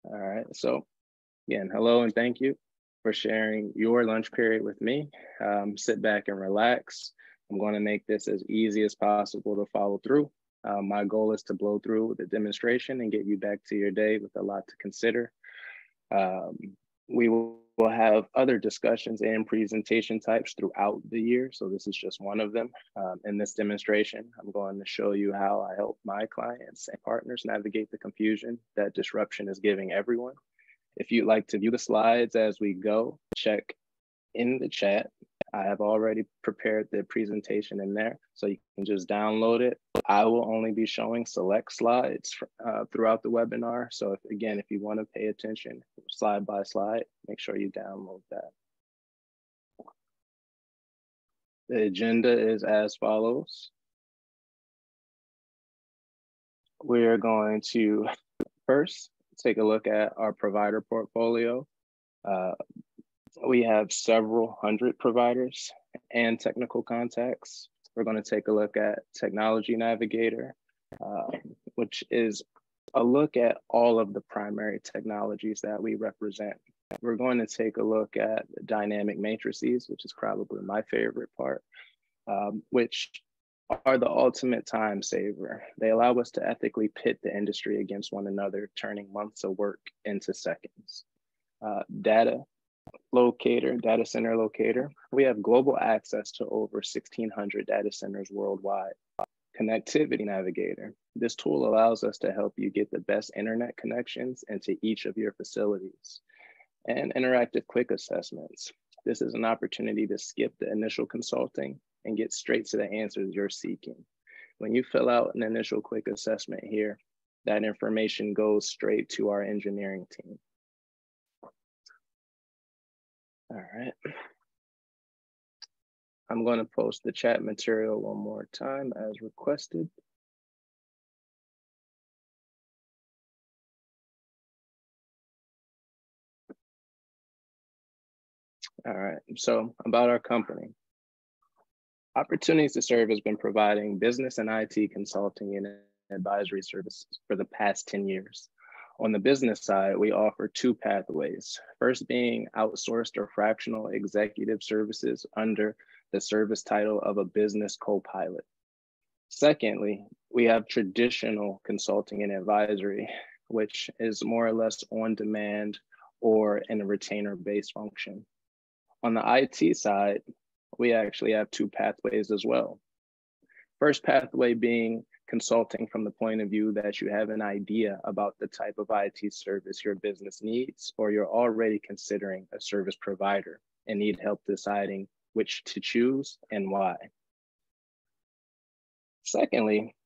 All right. So again, hello and thank you for sharing your lunch period with me. Sit back and relax. I'm going to make this as easy as possible to follow through. My goal is to blow through the demonstration and get you back to your day with a lot to consider. Um, we will have other discussions and presentation types throughout the year. So this is just one of them. In this demonstration, I'm going to show you how I help my clients and partners navigate the confusion that disruption is giving everyone. If you'd like to view the slides as we go, check in the chat. I have already prepared the presentation in there, so you can just download it. I will only be showing select slides throughout the webinar. So if you want to pay attention slide by slide, make sure you download that. The agenda is as follows. We're going to first take a look at our provider portfolio. We have several hundred providers and technical contacts. We're going to take a look at Technology Navigator, which is a look at all of the primary technologies that we represent. We're going to take a look at dynamic matrices, which is probably my favorite part, which are the ultimate time saver. They allow us to ethically pit the industry against one another, turning months of work into seconds. Data center locator. We have global access to over 1,600 data centers worldwide. Connectivity navigator. This tool allows us to help you get the best internet connections into each of your facilities. And interactive quick assessments. This is an opportunity to skip the initial consulting and get straight to the answers you're seeking. When you fill out an initial quick assessment here, that information goes straight to our engineering team. All right. I'm going to post the chat material one more time as requested. All right, so about our company. Opportunities to Serve has been providing business and IT consulting and advisory services for the past 10 years. On the business side, we offer two pathways. First being outsourced or fractional executive services under the service title of a business co-pilot. Secondly, we have traditional consulting and advisory, which is more or less on demand or in a retainer-based function. On the IT side, we actually have two pathways as well. First pathway being consulting from the point of view that you have an idea about the type of IT service your business needs, or you're already considering a service provider and need help deciding which to choose and why. Secondly,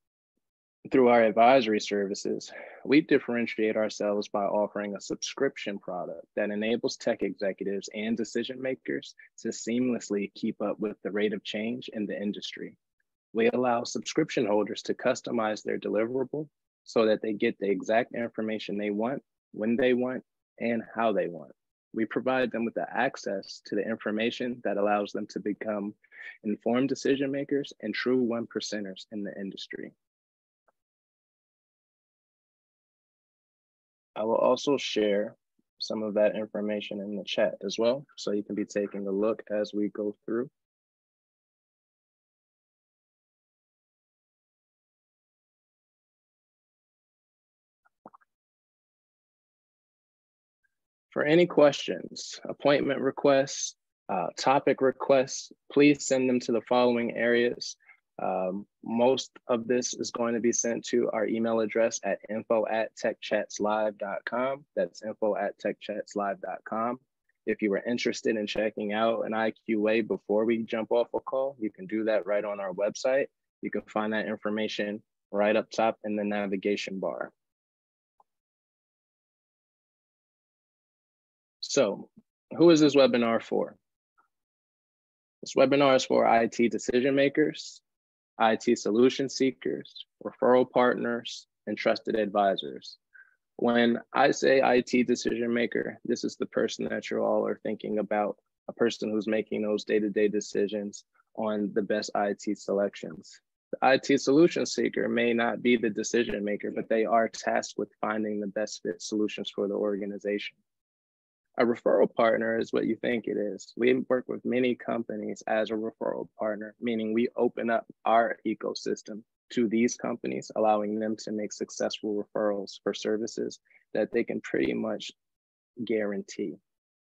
through our advisory services, we differentiate ourselves by offering a subscription product that enables tech executives and decision makers to seamlessly keep up with the rate of change in the industry. We allow subscription holders to customize their deliverable so that they get the exact information they want, when they want, and how they want. We provide them with the access to the information that allows them to become informed decision makers and true one percenters in the industry. I will also share some of that information in the chat as well, so you can be taking a look as we go through. For any questions, appointment requests, topic requests, please send them to the following areas. Most of this is going to be sent to our email address at info@techchatslive.com. That's info@techchatslive.com. If you were interested in checking out an IQA before we jump off a call, you can do that right on our website. You can find that information right up top in the navigation bar. So, who is this webinar for? This webinar is for IT decision makers, IT solution seekers, referral partners, and trusted advisors. When I say IT decision maker, this is the person that you all are thinking about, a person who's making those day-to-day decisions on the best IT selections. The IT solution seeker may not be the decision maker, but they are tasked with finding the best fit solutions for the organization. A referral partner is what you think it is. We work with many companies as a referral partner, meaning we open up our ecosystem to these companies, allowing them to make successful referrals for services that they can pretty much guarantee.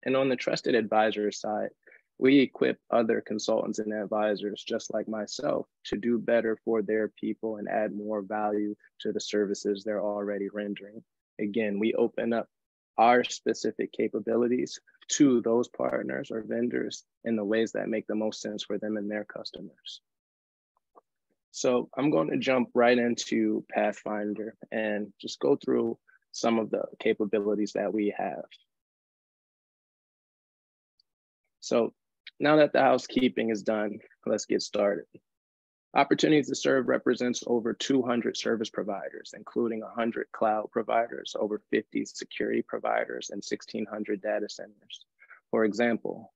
And on the trusted advisor side, we equip other consultants and advisors just like myself to do better for their people and add more value to the services they're already rendering. Again, we open up our specific capabilities to those partners or vendors in the ways that make the most sense for them and their customers. So I'm going to jump right into Pathfinder and just go through some of the capabilities that we have. So now that the housekeeping is done, let's get started. Opportunities to Serve represents over 200 service providers, including 100 cloud providers, over 50 security providers, and 1,600 data centers. For example,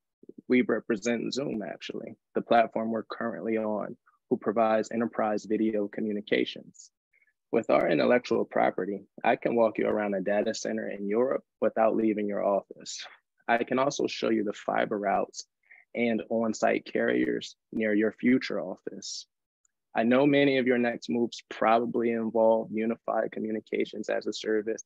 we represent Zoom, actually, the platform we're currently on, who provides enterprise video communications. With our intellectual property, I can walk you around a data center in Europe without leaving your office. I can also show you the fiber routes and on-site carriers near your future office. I know many of your next moves probably involve unified communications as a service,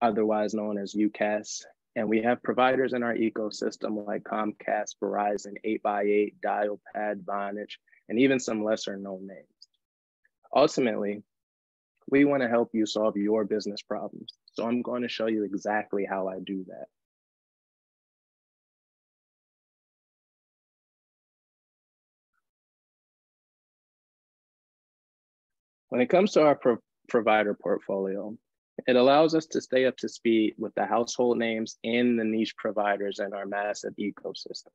otherwise known as UCaaS. And we have providers in our ecosystem like Comcast, Verizon, 8x8, Dialpad, Vonage, and even some lesser known names. Ultimately, we want to help you solve your business problems. So I'm going to show you exactly how I do that. When it comes to our provider portfolio, it allows us to stay up to speed with the household names and the niche providers in our massive ecosystem.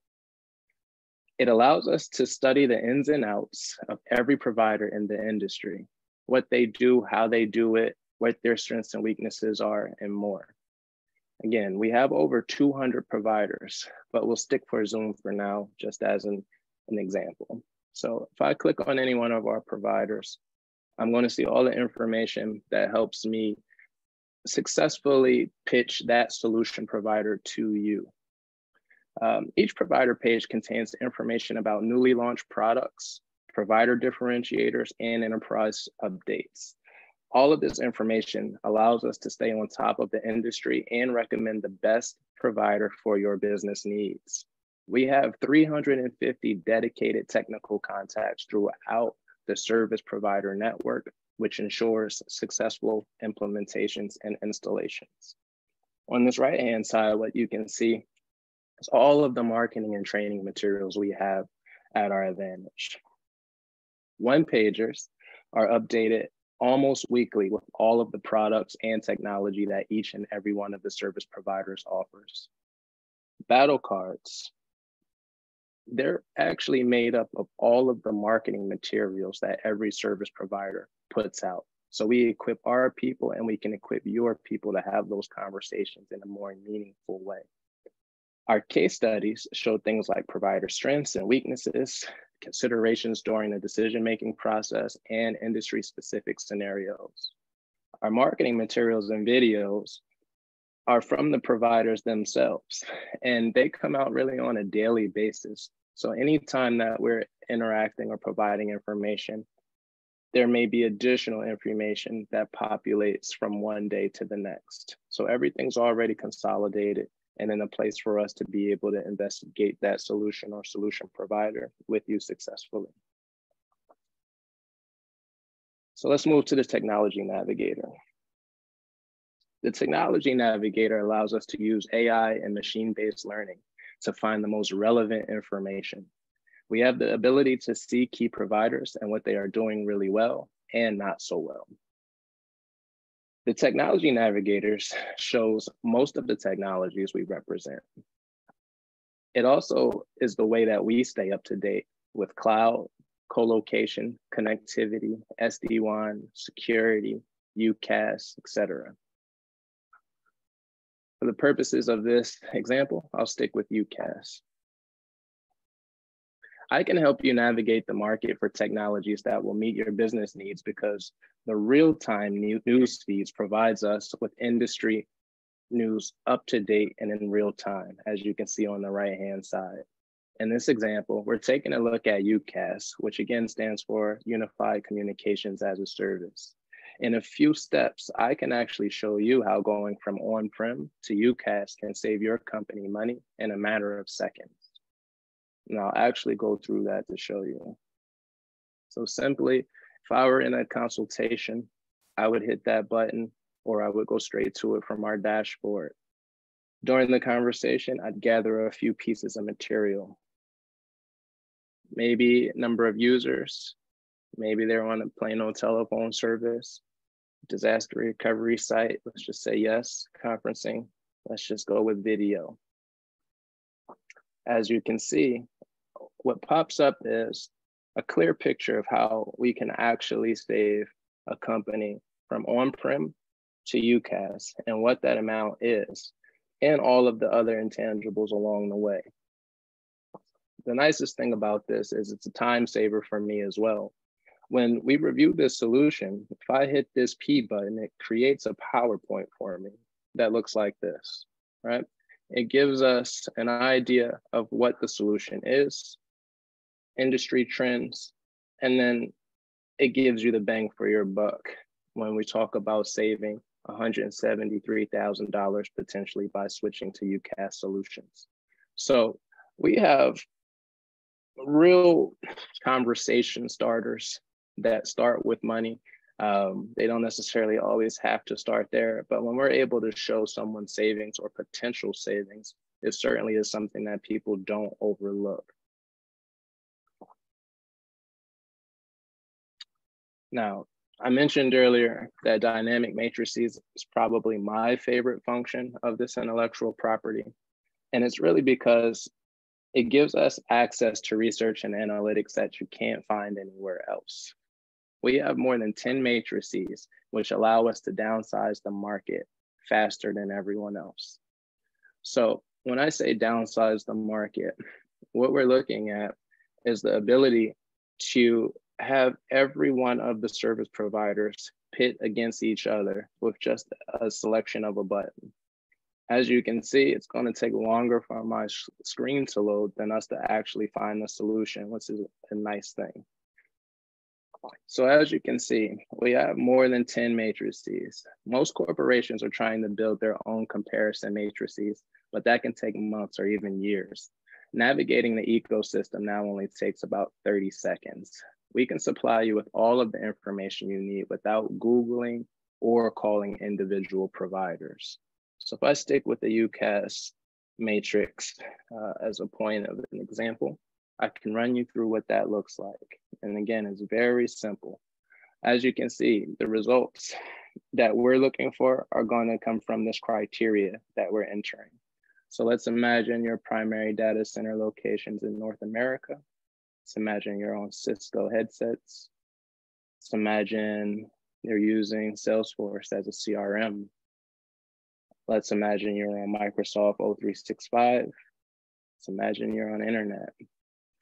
It allows us to study the ins and outs of every provider in the industry, what they do, how they do it, what their strengths and weaknesses are, and more. Again, we have over 200 providers, but we'll stick for Zoom for now, just as an example. So if I click on any one of our providers, I'm going to see all the information that helps me successfully pitch that solution provider to you. Each provider page contains information about newly launched products, provider differentiators, and enterprise updates. All of this information allows us to stay on top of the industry and recommend the best provider for your business needs. We have 350 dedicated technical contacts throughout the service provider network, which ensures successful implementations and installations. On this right-hand side, what you can see is all of the marketing and training materials we have at our advantage. One-pagers are updated almost weekly with all of the products and technology that each and every one of the service providers offers. Battle cards, they're actually made up of all of the marketing materials that every service provider puts out. So we equip our people and we can equip your people to have those conversations in a more meaningful way. Our case studies show things like provider strengths and weaknesses, considerations during the decision-making process, and industry-specific scenarios. Our marketing materials and videos are from the providers themselves, and they come out really on a daily basis. So anytime that we're interacting or providing information, there may be additional information that populates from one day to the next. So everything's already consolidated and in a place for us to be able to investigate that solution or solution provider with you successfully. So let's move to the Technology Navigator. The Technology Navigator allows us to use AI and machine-based learning to find the most relevant information. We have the ability to see key providers and what they are doing really well and not so well. The Technology Navigators shows most of the technologies we represent. It also is the way that we stay up to date with cloud, co-location, connectivity, SD-WAN, security, UCaaS, etc. For the purposes of this example, I'll stick with UCaaS. I can help you navigate the market for technologies that will meet your business needs because the real-time news feeds provides us with industry news up to date and in real time, as you can see on the right-hand side. In this example, we're taking a look at UCaaS, which again stands for Unified Communications as a Service. In a few steps, I can actually show you how going from on-prem to UCaaS can save your company money in a matter of seconds. And I'll actually go through that to show you. So simply, if I were in a consultation, I would hit that button or I would go straight to it from our dashboard. During the conversation, I'd gather a few pieces of material. Maybe number of users, maybe they're on a plain old telephone service, disaster recovery site, let's just say yes, conferencing, let's just go with video. As you can see, what pops up is a clear picture of how we can actually save a company from on-prem to UCaaS and what that amount is, and all of the other intangibles along the way. The nicest thing about this is it's a time saver for me as well. When we review this solution, if I hit this P button, it creates a PowerPoint for me that looks like this, right? It gives us an idea of what the solution is, industry trends, and then it gives you the bang for your buck when we talk about saving $173,000 potentially by switching to UCaaS solutions. So we have real conversation starters that start with money. They don't necessarily always have to start there, but when we're able to show someone savings or potential savings, it certainly is something that people don't overlook. Now, I mentioned earlier that dynamic matrices is probably my favorite function of this intellectual property. And it's really because it gives us access to research and analytics that you can't find anywhere else. We have more than 10 matrices, which allow us to downsize the market faster than everyone else. So when I say downsize the market, what we're looking at is the ability to have every one of the service providers pit against each other with just a selection of a button. As you can see, it's going to take longer for my screen to load than us to actually find the solution, which is a nice thing. So as you can see, we have more than 10 matrices. Most corporations are trying to build their own comparison matrices, but that can take months or even years. Navigating the ecosystem now only takes about 30 seconds. We can supply you with all of the information you need without Googling or calling individual providers. So if I stick with the UCaaS matrix as a point of an example, I can run you through what that looks like. And again, it's very simple. As you can see, the results that we're looking for are going to come from this criteria that we're entering. So let's imagine your primary data center locations in North America. Let's imagine you're on Cisco headsets. Let's imagine you're using Salesforce as a CRM. Let's imagine you're on Microsoft 0365. Let's imagine you're on internet.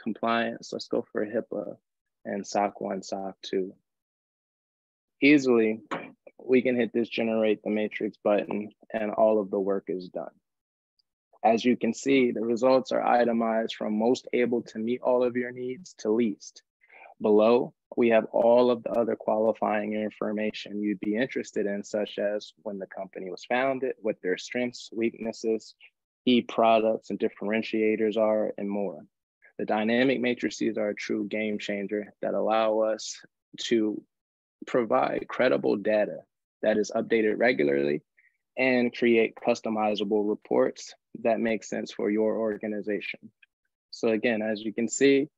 Compliance, let's go for HIPAA and SOC 1, SOC 2. Easily, we can hit this generate the matrix button and all of the work is done. As you can see, the results are itemized from most able to meet all of your needs to least. Below, we have all of the other qualifying information you'd be interested in, such as when the company was founded, what their strengths, weaknesses, key products and differentiators are, and more. The dynamic matrices are a true game changer that allow us to provide credible data that is updated regularly and create customizable reports that make sense for your organization. So again, as you can see,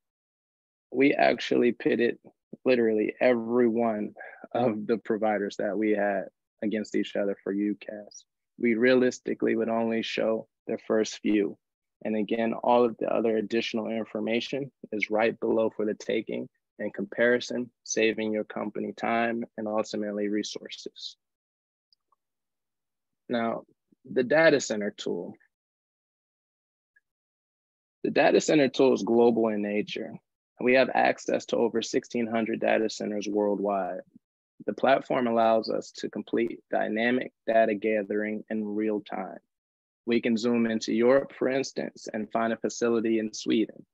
we actually pitted literally every one of the providers that we had against each other for UCaaS. We realistically would only show the first few. And again, all of the other additional information is right below for the taking and comparison, saving your company time and ultimately resources. Now, the data center tool. The data center tool is global in nature. We have access to over 1,600 data centers worldwide. The platform allows us to complete dynamic data gathering in real time. We can zoom into Europe, for instance, and find a facility in Sweden.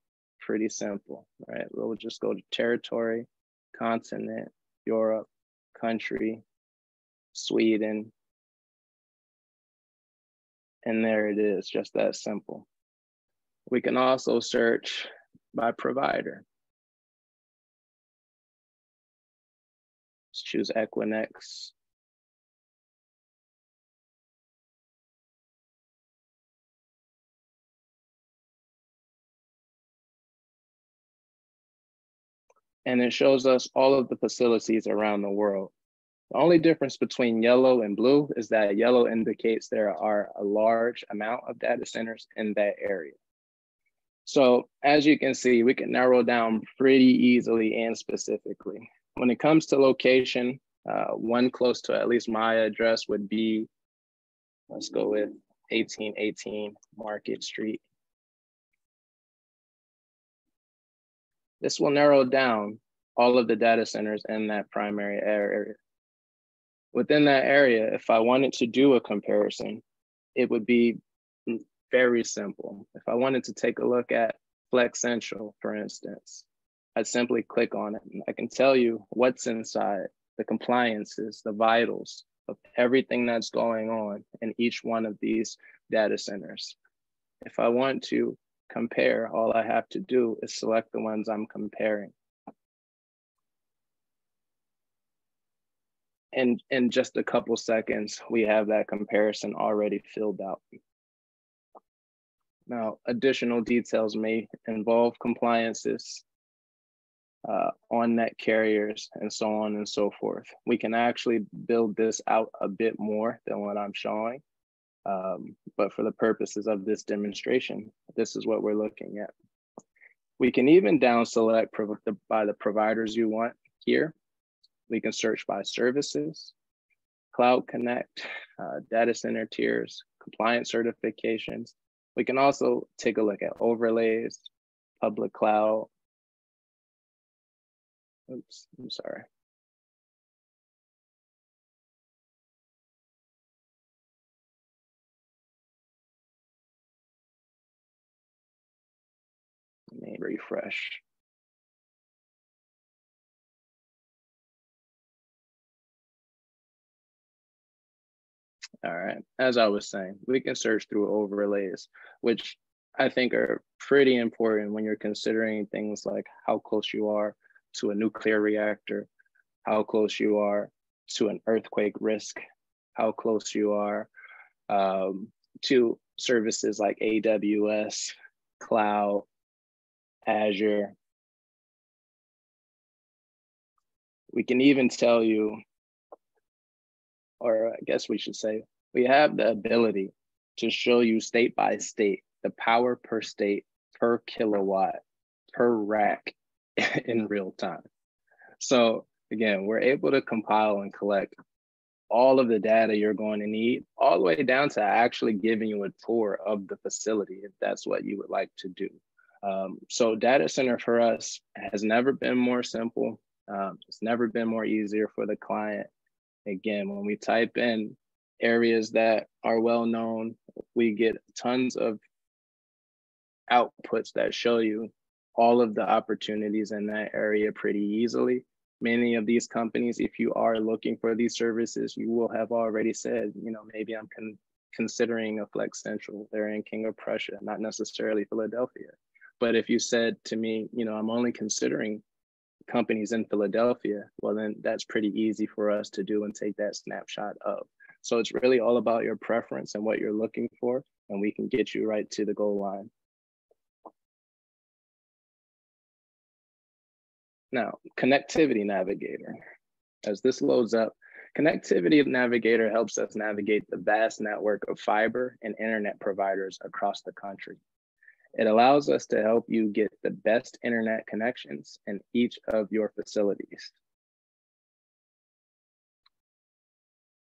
Pretty simple, right? We'll just go to territory, continent, Europe, country, Sweden, and there it is, just that simple. We can also search by provider. Let's choose Equinix. And it shows us all of the facilities around the world. The only difference between yellow and blue is that yellow indicates there are a large amount of data centers in that area. So as you can see, we can narrow down pretty easily and specifically. When it comes to location, one close to at least my address would be, let's go with 1818 Market Street. This will narrow down all of the data centers in that primary area. Within that area, if I wanted to do a comparison, it would be very simple. If I wanted to take a look at Flex Central, for instance, I'd simply click on it and I can tell you what's inside, the compliances, the vitals of everything that's going on in each one of these data centers. If I want to compare, all I have to do is select the ones I'm comparing. And in just a couple seconds, we have that comparison already filled out. Now, additional details may involve compliances, on-net carriers, and so on and so forth. We can actually build this out a bit more than what I'm showing. But for the purposes of this demonstration, this is what we're looking at. We can even down select by the providers you want here. We can search by services, Cloud Connect, data center tiers, compliance certifications. We can also take a look at overlays, public cloud. Oops, I'm sorry. Let me refresh. All right, as I was saying, we can search through overlays, which I think are pretty important when you're considering things like how close you are to a nuclear reactor, how close you are to an earthquake risk, how close you are to services like AWS, cloud, Azure. We can even tell you, or I guess we should say, we have the ability to show you state by state, the power per state, per kilowatt, per rack in real time. So again, we're able to compile and collect all of the data you're going to need, all the way down to actually giving you a tour of the facility, if that's what you would like to do. So data center for us has never been more simple. It's never been more easier for the client. Again, when we type in areas that are well known, we get tons of outputs that show you all of the opportunities in that area pretty easily. Many of these companies, if you are looking for these services, you will have already said, you know, maybe I'm considering a Flex Central. They're in King of Prussia, not necessarily Philadelphia. But if you said to me, you know, I'm only considering companies in Philadelphia, well, then that's pretty easy for us to do and take that snapshot of. So it's really all about your preference and what you're looking for, and we can get you right to the goal line. Now, Connectivity Navigator. As this loads up, Connectivity Navigator helps us navigate the vast network of fiber and internet providers across the country. It allows us to help you get the best internet connections in each of your facilities.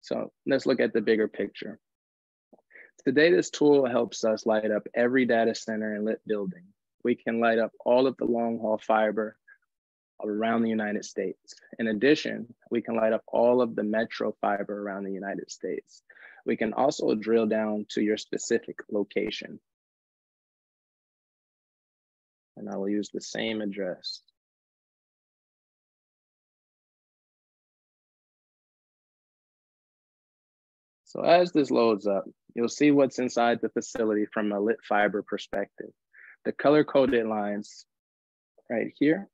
So let's look at the bigger picture. Today, this tool helps us light up every data center and lit building. We can light up all of the long haul fiber around the United States. In addition, we can light up all of the metro fiber around the United States. We can also drill down to your specific location. And I will use the same address. So as this loads up, you'll see what's inside the facility from a lit fiber perspective. The color-coded lines right here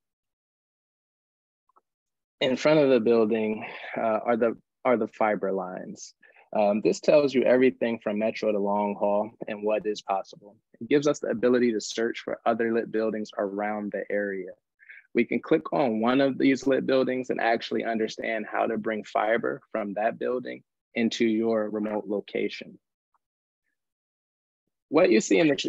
in front of the building are the fiber lines. This tells you everything from metro to long haul and what is possible. It gives us the ability to search for other lit buildings around the area. We can click on one of these lit buildings and actually understand how to bring fiber from that building into your remote location. What you see in this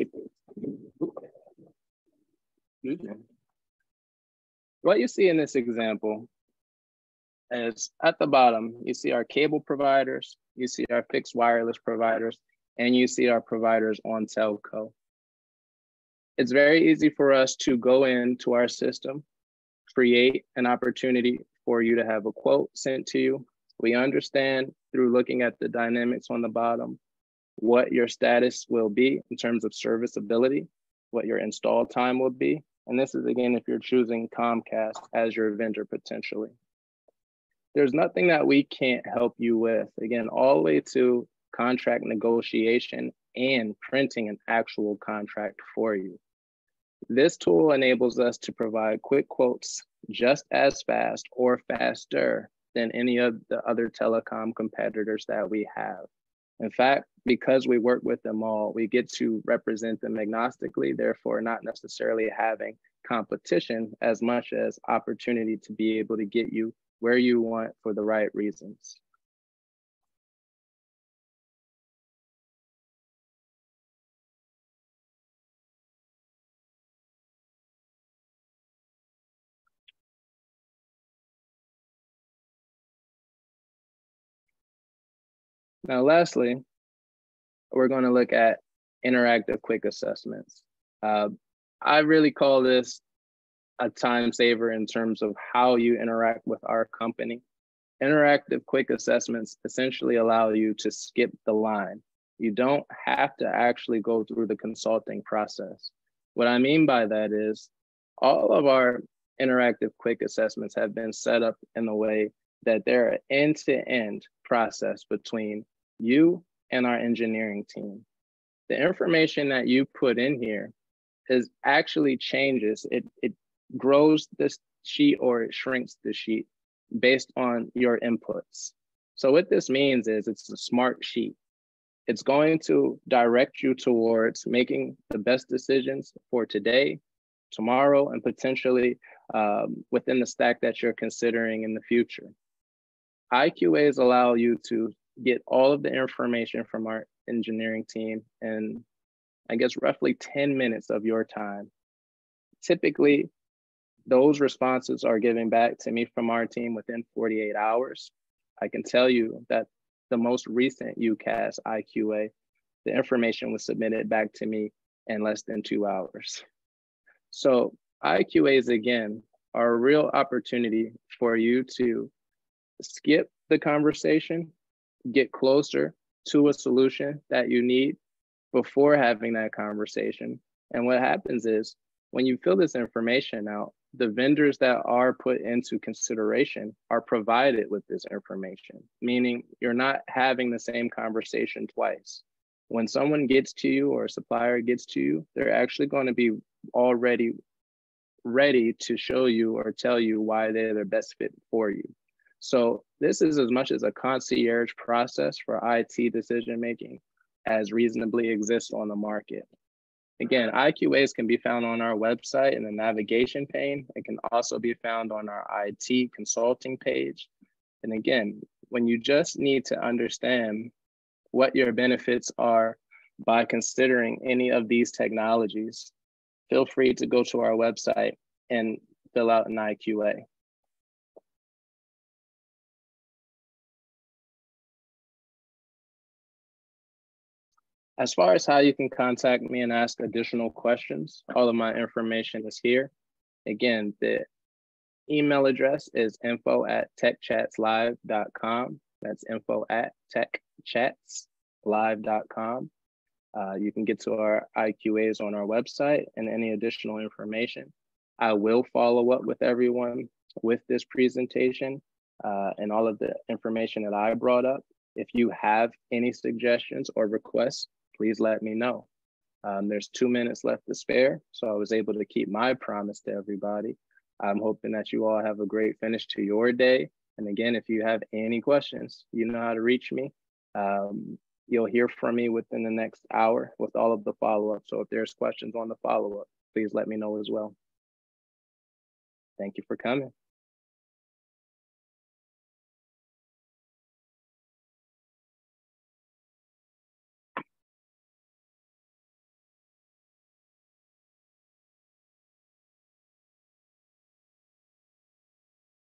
example is at the bottom, you see our cable providers, you see our fixed wireless providers, and you see our providers on telco. It's very easy for us to go into our system, create an opportunity for you to have a quote sent to you. We understand through looking at the dynamics on the bottom, what your status will be in terms of serviceability, what your install time will be. And this is again, if you're choosing Comcast as your vendor potentially. There's nothing that we can't help you with. Again, all the way to contract negotiation and printing an actual contract for you. This tool enables us to provide quick quotes just as fast or faster than any of the other telecom competitors that we have. In fact, because we work with them all, we get to represent them agnostically, therefore not necessarily having competition as much as opportunity to be able to get you where you want for the right reasons. Now, lastly, we're going to look at interactive quick assessments. I really call this a time saver in terms of how you interact with our company. Interactive quick assessments essentially allow you to skip the line. You don't have to actually go through the consulting process. What I mean by that is all of our interactive quick assessments have been set up in a way that they're an end-to-end process between you and our engineering team. The information that you put in here is actually changes. It grows this sheet or it shrinks the sheet based on your inputs. So what this means is it's a smart sheet. It's going to direct you towards making the best decisions for today, tomorrow, and potentially within the stack that you're considering in the future. IQAs allow you to get all of the information from our engineering team in, I guess, roughly 10 minutes of your time. Typically, those responses are given back to me from our team within 48 hours. I can tell you that the most recent UCAS IQA, the information was submitted back to me in less than 2 hours. So IQAs, again, are a real opportunity for you to skip the conversation, get closer to a solution that you need before having that conversation. And what happens is when you fill this information out, the vendors that are put into consideration are provided with this information, meaning you're not having the same conversation twice. When someone gets to you or a supplier gets to you, they're actually going to be already ready to show you or tell you why they're the best fit for you. So this is as much as a concierge process for IT decision-making as reasonably exists on the market. Again, IQAs can be found on our website in the navigation pane. It can also be found on our IT consulting page. And again, when you just need to understand what your benefits are by considering any of these technologies, feel free to go to our website and fill out an IQA. As far as how you can contact me and ask additional questions, all of my information is here. Again, the email address is info@techchatslive.com. That's info@techchatslive.com. You can get to our IQAs on our website and any additional information. I will follow up with everyone with this presentation and all of the information that I brought up. If you have any suggestions or requests, please let me know. There's 2 minutes left to spare, so I was able to keep my promise to everybody. I'm hoping that you all have a great finish to your day. And again, if you have any questions, you know how to reach me. You'll hear from me within the next hour with all of the follow-up. So if there's questions on the follow-up, please let me know as well. Thank you for coming.